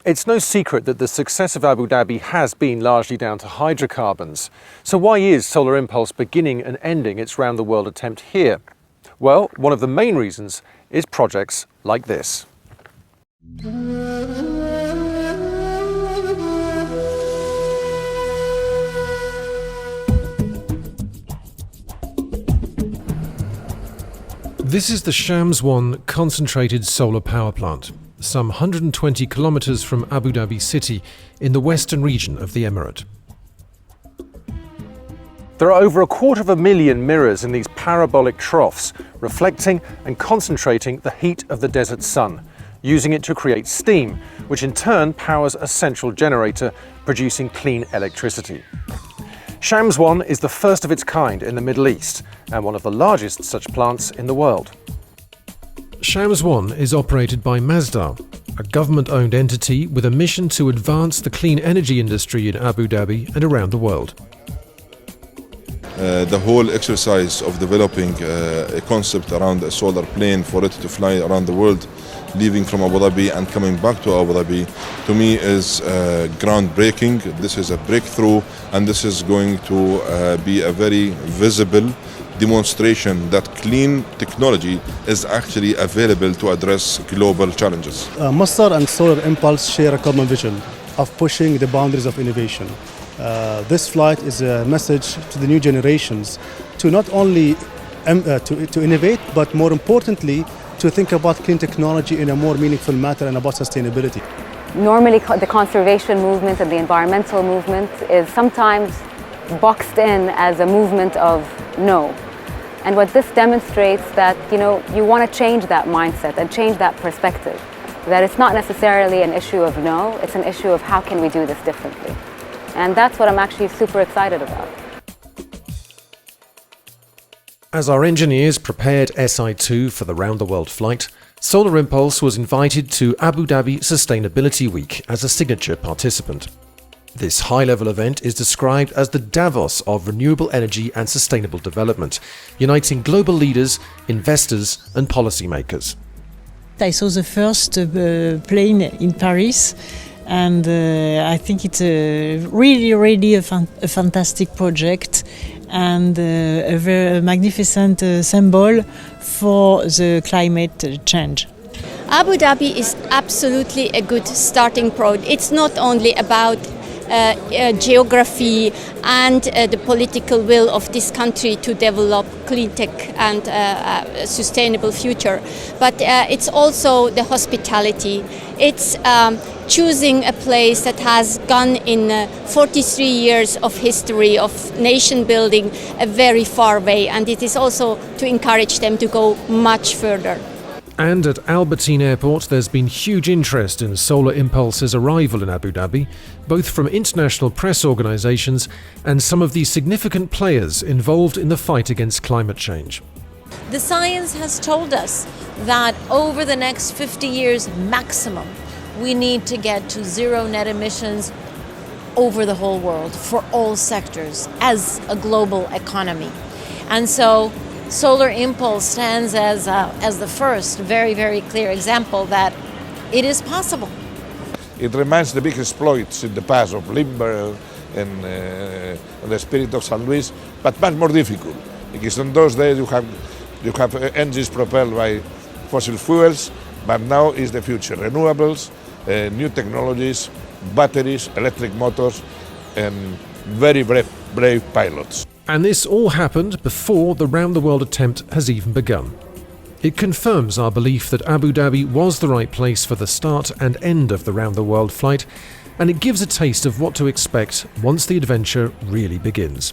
It's no secret that the success of Abu Dhabi has been largely down to hydrocarbons. So why is Solar Impulse beginning and ending its round-the-world attempt here? Well, one of the main reasons is projects like this. This is the Shams 1 concentrated solar power plant, some 120 kilometers from Abu Dhabi city in the western region of the emirate. There are over 250,000 mirrors in these parabolic troughs, reflecting and concentrating the heat of the desert sun, using it to create steam, which in turn powers a central generator, producing clean electricity. Shams 1 is the first of its kind in the Middle East and one of the largest such plants in the world. Shams 1 is operated by Masdar, a government-owned entity with a mission to advance the clean energy industry in Abu Dhabi and around the world. The whole exercise of developing a concept around a solar plane for it to fly around the world, leaving from Abu Dhabi and coming back to Abu Dhabi, to me is groundbreaking. This is a breakthrough, and this is going to be a very visible demonstration that clean technology is actually available to address global challenges. Masdar and Solar Impulse share a common vision of pushing the boundaries of innovation. This flight is a message to the new generations to not only to innovate, but more importantly, to think about clean technology in a more meaningful manner and about sustainability. Normally, the conservation movement and the environmental movement is sometimes boxed in as a movement of no. And what this demonstrates that, you want to change that mindset and change that perspective. That it's not necessarily an issue of no, it's an issue of how can we do this differently. And that's what I'm actually super excited about. As our engineers prepared SI2 for the round-the-world flight, Solar Impulse was invited to Abu Dhabi Sustainability Week as a signature participant. This high-level event is described as the Davos of renewable energy and sustainable development, uniting global leaders, investors and policymakers. I saw the first plane in Paris, and I think it's really a fantastic project and a very magnificent symbol for the climate change. Abu Dhabi is absolutely a good starting point. It's not only about geography and the political will of this country to develop clean tech and a sustainable future, but it's also the hospitality. It's choosing a place that has gone in 43 years of history of nation building a very far way, and it is also to encourage them to go much further. And at Albertine Airport, there's been huge interest in Solar Impulse's arrival in Abu Dhabi, both from international press organisations and some of the significant players involved in the fight against climate change. The science has told us that over the next 50 years maximum, we need to get to zero net emissions over the whole world for all sectors as a global economy. And so Solar Impulse stands as the first very, very clear example that it is possible. It reminds the big exploits in the past of Limber and the Spirit of St. Louis, but much more difficult, because in those days you have engines propelled by fossil fuels, but now is the future. Renewables, new technologies, batteries, electric motors, and very brave pilots. And this all happened before the round-the-world attempt has even begun. It confirms our belief that Abu Dhabi was the right place for the start and end of the round-the-world flight, and it gives a taste of what to expect once the adventure really begins.